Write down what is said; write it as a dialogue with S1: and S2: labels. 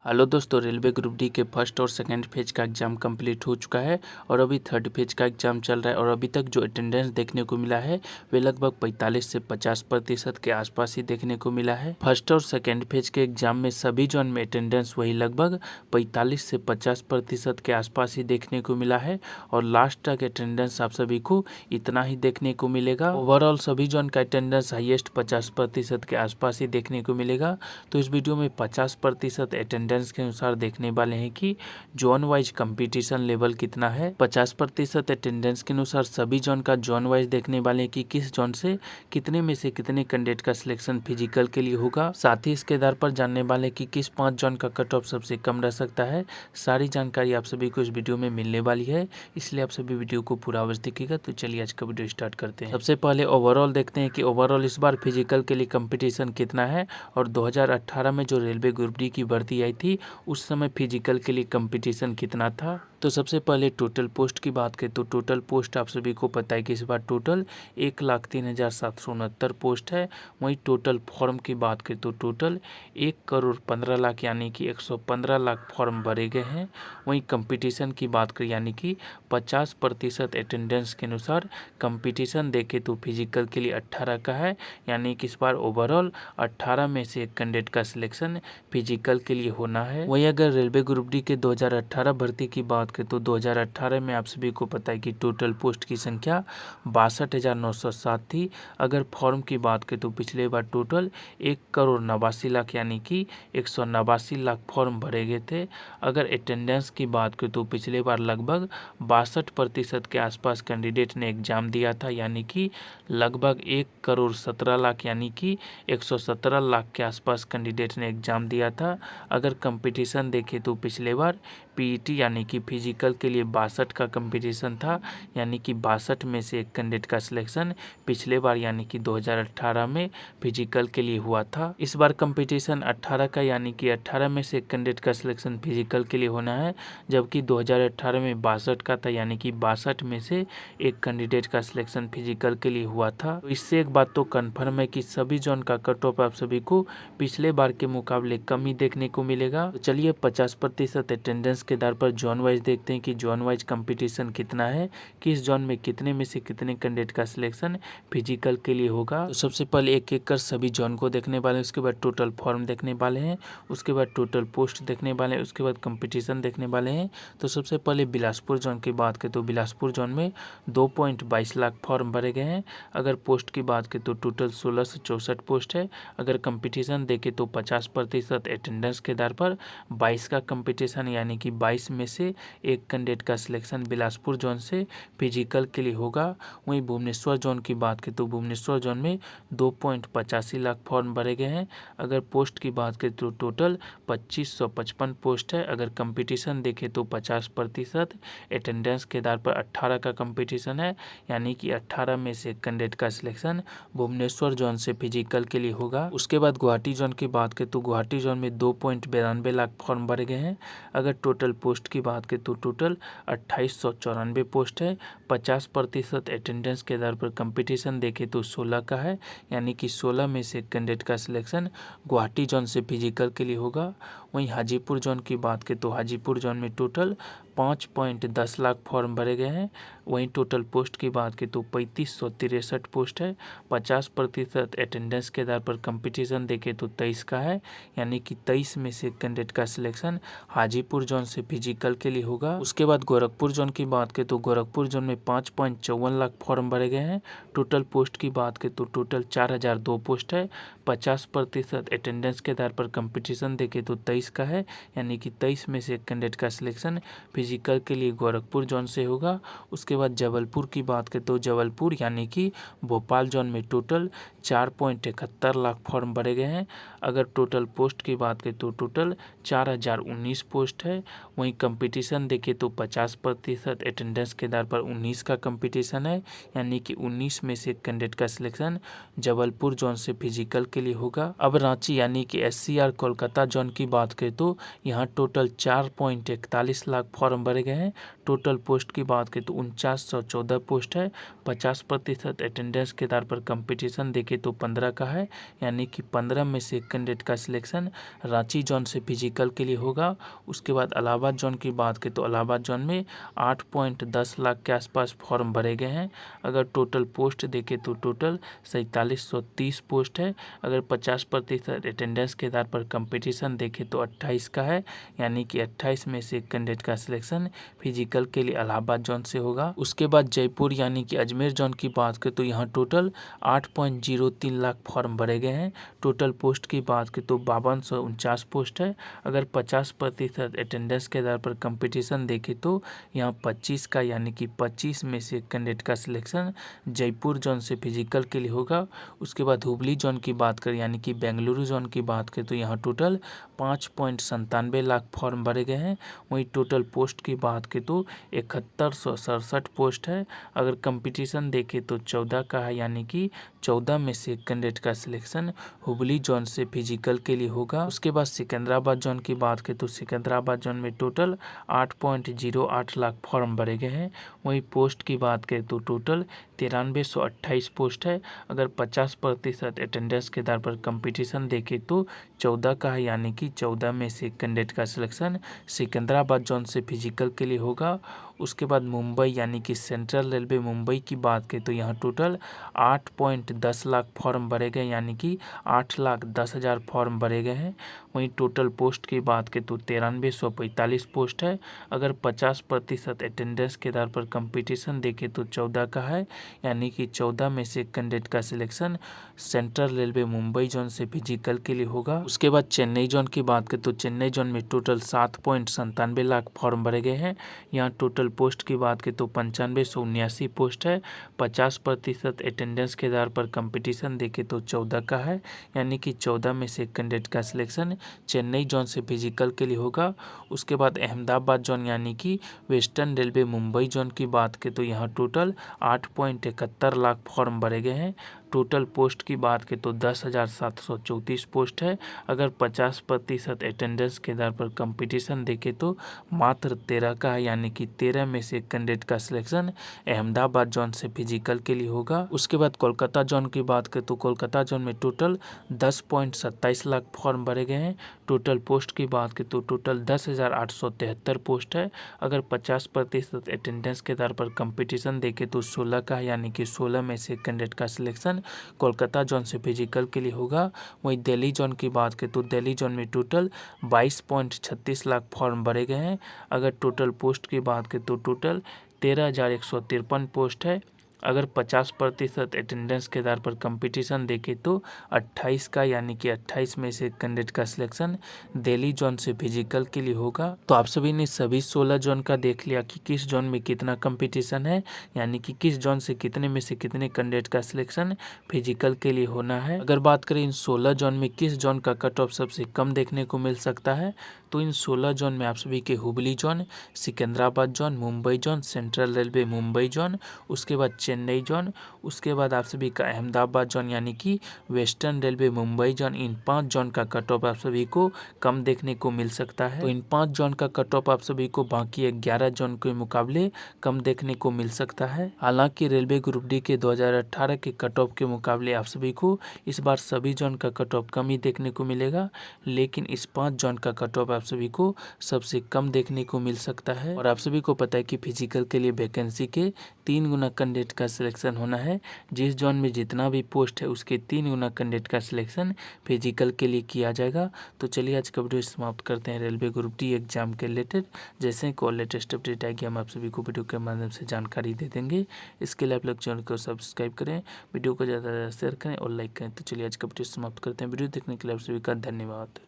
S1: Hello दोस्तों, railway group D के first और सेकंड फेज का एग्ज़ाम कंप्लीट हो चुका है और अभी थर्ड फेज का एग्ज़ाम चल रहा है। और अभी तक जो अटेंडेंस देखने को मिला है वे लगभग 45 से 50% के आसपास ही देखने को मिला है। फर्स्ट और सेकंड फेज के एग्ज़ाम में सभी जोन में अटेंडेंस वही लगभग 45 से 50% के आसपास ही देखने को मिला है और लास्ट तक अटेंडेंस आप सभी को इतना ही देखने को मिलेगा। ओवरऑल सभी जोन का अटेंडेंस हाईएस्ट 50% के आसपास ही देखने को मिलेगा। तो इस वीडियो में 50% अटेंडेंस के अनुसार देखने वाले हैं कि जोन वाइज कंपटीशन लेवल कितना है। 50% अटेंडेंस के अनुसार सभी जोन का जोन वाइज देखने वाले हैं कि किस जोन से कितने में से कितने कैंडिडेट का सिलेक्शन फिजिकल के लिए होगा। साथ ही इसके आधार पर जानने वाले कि किस 5 जोन का कट ऑफ सबसे कम रह सकता है। सारी जानकारी आप सभी को इस वीडियो में मिलने वाली है, इसलिए आप सभी वीडियो को पूरा अवश्य देखिएगा। तो चलिए आज का वीडियो स्टार्ट करते हैं। सबसे पहले ओवरऑल देखते हैं कि ओवरऑल इस बार फिजिकल के लिए कंपटीशन कितना है और 2018 में जो रेलवे ग्रुप डी की भर्ती आई थी उस समय फिजिकल के लिए कंपटीशन कितना था। तो सबसे पहले टोटल पोस्ट की बात करें तो टोटल पोस्ट आप सभी को पता है कि इस बार टोटल 1,03,769 पोस्ट है। वहीं टोटल फॉर्म की बात करें तो टोटल 1,15,00,000 यानी कि 115 लाख फॉर्म भरे गए हैं। वहीं कंपटीशन की बात करें यानी कि 50% अटेंडेंस के अनुसार कंपटीशन देखे तो फिजिकल के लिए 18 का है, यानी कि इस बार ओवरऑल 18 में से एक कैंडिडेट का सिलेक्शन फिजिकल के लिए होना है। वहीं अगर रेलवे ग्रुप डी के 2018 भर्ती की बात करें तो 2018 में आप सभी को पता है कि टोटल पोस्ट की संख्या 62,907 थी। अगर फॉर्म की बात करें तो पिछले बार टोटल 1,89,00,000 यानी कि 189 लाख फॉर्म भरे गए थे। अगर अटेंडेंस की बात करें तो पिछले बार लगभग 62% के आसपास कैंडिडेट ने एग्जाम दिया था, यानी कि लगभग 1,17,00,000 यानी कि 117 लाख के आसपास कैंडिडेट ने एग्जाम दिया था। अगर कंपटीशन देखें तो पिछले बार पीईटी यानी कि फिजिकल के लिए 62 का कंपटीशन था, यानी कि 62 में से एक कैंडिडेट का सिलेक्शन पिछले बार यानी कि 2018 में फिजिकल के लिए हुआ था। इस बार कंपटीशन 18 का यानी कि 18 में से एक कैंडिडेट का सिलेक्शन फिजिकल के लिए होना है, जबकि 2018 में 62 का था, यानी कि 62 में से एक कैंडिडेट का सिलेक्शन फिजिकल के लिए हुआ था। तो इससे एक बात तो कन्फर्म है कि सभी जोन का कट ऑफ आप सभी को पिछले बार के मुकाबले कम ही देखने को मिलेगा। तो चलिए 50% अटेंडेंस के आधार पर जोन वाइज देखते हैं कि जोन वाइज कंपटीशन कितना है, किस जोन में कितने में से कितने कैंडिडेट का सिलेक्शन फिजिकल के लिए होगा। तो सबसे पहले एक एक कर सभी जोन को देखने वाले हैं, उसके बाद टोटल फॉर्म देखने वाले हैं, उसके बाद टोटल पोस्ट देखने वाले हैं, उसके बाद कंपटीशन देखने वाले हैं। तो सबसे पहले बिलासपुर जोन की बात करें तो बिलासपुर जोन में 2.22 लाख फॉर्म भरे गए हैं। अगर पोस्ट की बात करें तो टोटल 1664 पोस्ट है। अगर कंपटीशन देखें तो 50% अटेंडेंस के आधार पर 22 का कंपटीशन, यानी कि 22 में से एक कैंडिडेट का सिलेक्शन बिलासपुर जोन से फिजिकल के लिए होगा। वहीं भुवनेश्वर जोन की बात करें तो भुवनेश्वर जोन में 2.85 लाख फॉर्म भरे गए हैं। अगर पोस्ट की बात करें तो टोटल 2555 पोस्ट है। अगर कंपटीशन देखें तो 50% अटेंडेंस के आधार पर 18 का कंपटीशन है, यानी कि 18 में से एक कैंडिडेट का सिलेक्शन भुवनेश्वर जोन से फिजिकल के लिए होगा। उसके बाद गुवाहाटी जोन की बात करें तो गुवाहाटी जोन में 2.92 लाख फॉर्म भरे गए हैं। अगर टोटल पोस्ट की बात करें तो टोटल 2894 पोस्ट है। 50% अटेंडेंस के आधार पर कंपटीशन देखें तो 16 का है, यानी कि 16 में से कैंडिडेट का सिलेक्शन गुवाहाटी जोन से फिजिकल के लिए होगा। वहीं हाजीपुर जोन की बात करें तो हाजीपुर जोन में टोटल 5.10 लाख फॉर्म भरे गए हैं। वहीं टोटल पोस्ट की बात करें तो 3563 पोस्ट है। 50% अटेंडेंस के आधार पर कंपटीशन देखें तो 23 का है, यानी कि 23 में से कैंडिडेट का सिलेक्शन हाजीपुर जोन से फिजिकल के लिए होगा। उसके बाद गोरखपुर जोन की बात करें तो गोरखपुर जोन में 5.54 लाख फॉर्म भरे गए हैं। टोटल पोस्ट की बात करें तो टोटल 4002 पोस्ट है। 50% अटेंडेंस के आधार पर कंपटीशन देखें तो 23 का है, यानी कि 23 में से एक कैंडिडेट का सिलेक्शन फिजिकल के लिए गोरखपुर जोन से होगा। उसके बाद जबलपुर की बात करें तो जबलपुर यानी कि भोपाल जोन में टोटल 4.71 लाख फॉर्म भरे गए हैं। अगर टोटल पोस्ट की बात करें तो टोटल 4019 पोस्ट है। वहीं कंपटीशन देखें तो 50% अटेंडेंस के आधार पर 19 का कंपटीशन है, यानी कि 19 में से कैंडिडेट का सिलेक्शन जबलपुर जोन से फिजिकल के लिए होगा। अब रांची यानी कि SCR कोलकाता जोन की बात करें तो यहाँ टोटल 4.41 लाख फॉर्म भरे गए हैं। टोटल पोस्ट की बात करें तो 4914 पोस्ट है। 50% अटेंडेंस के आधार पर कंपटीशन देखें तो 15 का है, यानी कि 15 में से कैंडिडेट का सिलेक्शन रांची जोन से फिजिकल के लिए होगा। उसके बाद इलाहाबाद जोन की बात करें तो इलाहाबाद जोन में 8.10 लाख के आसपास फॉर्म भरे गए हैं। अगर टोटल पोस्ट देखें तो टोटल 4730 पोस्ट है। अगर 50% अटेंडेंस के आधार पर कंपटीशन देखें तो 28 का है, यानी कि 28 में से कैंडिडेट का सिलेक्शन फिजिकल के लिए इलाहाबाद जोन से होगा। उसके बाद जयपुर यानी कि अजमेर जोन की बात करें तो यहाँ टोटल 8.03 लाख फॉर्म भरे गए हैं। टोटल पोस्ट की बात करें तो 5249 पोस्ट है। अगर 50% अटेंडेंस के आधार पर कंपटीशन देखें तो यहाँ 25 का, यानी कि 25 में से कैंडिडेट का सिलेक्शन जयपुर जोन से फिजिकल के लिए होगा। उसके बाद हुबली जोन की बात करें यानी कि बेंगलुरु जोन की बात करें तो यहाँ टोटल 5.97 लाख फॉर्म भरे गए हैं। वहीं टोटल पोस्ट की बात करें तो 7167 पोस्ट है। अगर कंपटीशन देखें तो 14 का है, यानी कि 14 में से कैंडिडेट का सिलेक्शन हुबली जोन से फिजिकल के लिए होगा। उसके बाद सिकंदराबाद जोन की बात करें तो सिकंदराबाद जोन में टोटल 8.08 लाख फॉर्म भरे गए हैं। वहीं पोस्ट की बात करें तो टोटल 9328 पोस्ट है। अगर 50% अटेंडेंस के आधार पर कंपटीशन देखें तो 14 का है, यानी कि 14 में से कैंडिडेट का सिलेक्शन सिकंदराबाद जोन से फिजिकल के लिए होगा। उसके बाद मुंबई यानी कि सेंट्रल रेलवे मुंबई की बात करें तो यहाँ टोटल 8.10 लाख फॉर्म भरे गए, यानी कि 8,10,000 फॉर्म भरे गए हैं। वहीं टोटल पोस्ट की बात करें तो 9345 पोस्ट है। अगर 50% अटेंडेंस के आधार पर कंपटीशन देखें तो 14 का है, यानी कि 14 में से कैंडिडेट का selection central railway Mumbai zone से फिजिकल के लिए होगा। उसके बाद चेन्नई जोन की बात करें तो चेन्नई जोन में टोटल 7.97 लाख फॉर्म भरे गए हैं। यहाँ टोटल पोस्ट की बात करें तो 9579 पोस्ट है। 50% अटेंडेंस के आधार पर कंपटीशन देखें तो 14 का है, यानी कि 14 में से कैंडिडेट का सिलेक्शन चेन्नई जोन से फिजिकल के लिए होगा। उसके बाद अहमदाबाद जोन यानी कि वेस्टर्न रेलवे मुंबई जोन की बात करें तो यहाँ टोटल 8.71 लाख फॉर्म भरे गए हैं। टोटल पोस्ट की बात करें तो 10,734 पोस्ट है। अगर 50% अटेंडेंस के आधार पर कंपटीशन देखें तो मात्र 13 का है, यानी कि 13 में से कैंडिडेट का सिलेक्शन अहमदाबाद जोन से फिजिकल के लिए होगा। उसके बाद कोलकाता जोन की बात करें तो कोलकाता जोन में टोटल 10.27 लाख फॉर्म भरे गए हैं। टोटल पोस्ट की बात करें तो टोटल 10,873 पोस्ट है। अगर 50% अटेंडेंस के आधार पर कंपटीशन देखें तो 16 का है, यानी कि 16 में से कैंडिडेट का सिलेक्शन कोलकाता जोन से फिजिकल के लिए होगा। वहीं दिल्ली जोन की बात करें तो दिल्ली जोन में टोटल 22.36 लाख फॉर्म भरे गए हैं। अगर टोटल पोस्ट की बात करें तो टोटल 13,153 पोस्ट है। अगर 50% अटेंडेंस के आधार पर कंपटीशन देखें तो 28 का, यानी कि 28 में से कैंडिडेट का सिलेक्शन दिल्ली जोन से फिजिकल के लिए होगा। तो आप सभी ने सभी 16 जोन का देख लिया कि किस जोन में कितना कंपटीशन है, यानी कि किस जोन से कितने में से कितने कैंडिडेट का सिलेक्शन फिजिकल के लिए होना है। अगर बात करें इन 16 जोन में किस जोन का कट ऑफ सबसे कम देखने को मिल सकता है, तो इन 16 जोन में आप सभी के Hubli zone, Secunderabad zone, Mumbai zone, central railway Mumbai zone, उसके बाद चेन्नई जोन, उसके बाद आप सभी का अहमदाबाद जोन यानी कि वेस्टर्न रेलवे मुंबई जोन, इन 5 जोन का कट ऑफ आप सभी को कम देखने को मिल सकता है। तो इन 5 जोन का कट ऑफ आप सभी को बाकी 11 जोन के मुकाबले कम देखने को मिल सकता है। हालांकि रेलवे ग्रुप डी के 2018 के कट ऑफ के मुकाबले आप सभी को इस बार सभी जोन का कट ऑफ कम ही देखने को मिलेगा, लेकिन इस 5 जोन का कट ऑफ आप सभी को सबसे कम देखने को मिल सकता है। और आप सभी को पता है कि फिजिकल के लिए वैकेंसी के 3 गुना कैंडिडेट का सिलेक्शन होना है। जिस जोन में जितना भी पोस्ट है उसके 3 गुना कैंडिडेट का सिलेक्शन फिजिकल के लिए किया जाएगा। तो चलिए आज का वीडियो समाप्त करते हैं रेलवे ग्रुप डी एग्जाम के रिलेटेड। जैसे ही कोई लेटेस्ट अपडेट आएगी हम आप सभी को वीडियो के माध्यम से जानकारी दे देंगे। इसके लिए आप लोग चैनल को सब्सक्राइब करें, वीडियो को ज़्यादा से ज़्यादा शेयर करें और लाइक करें। तो चलिए आज का वीडियो समाप्त करते हैं। वीडियो देखने के लिए आप सभी का धन्यवाद।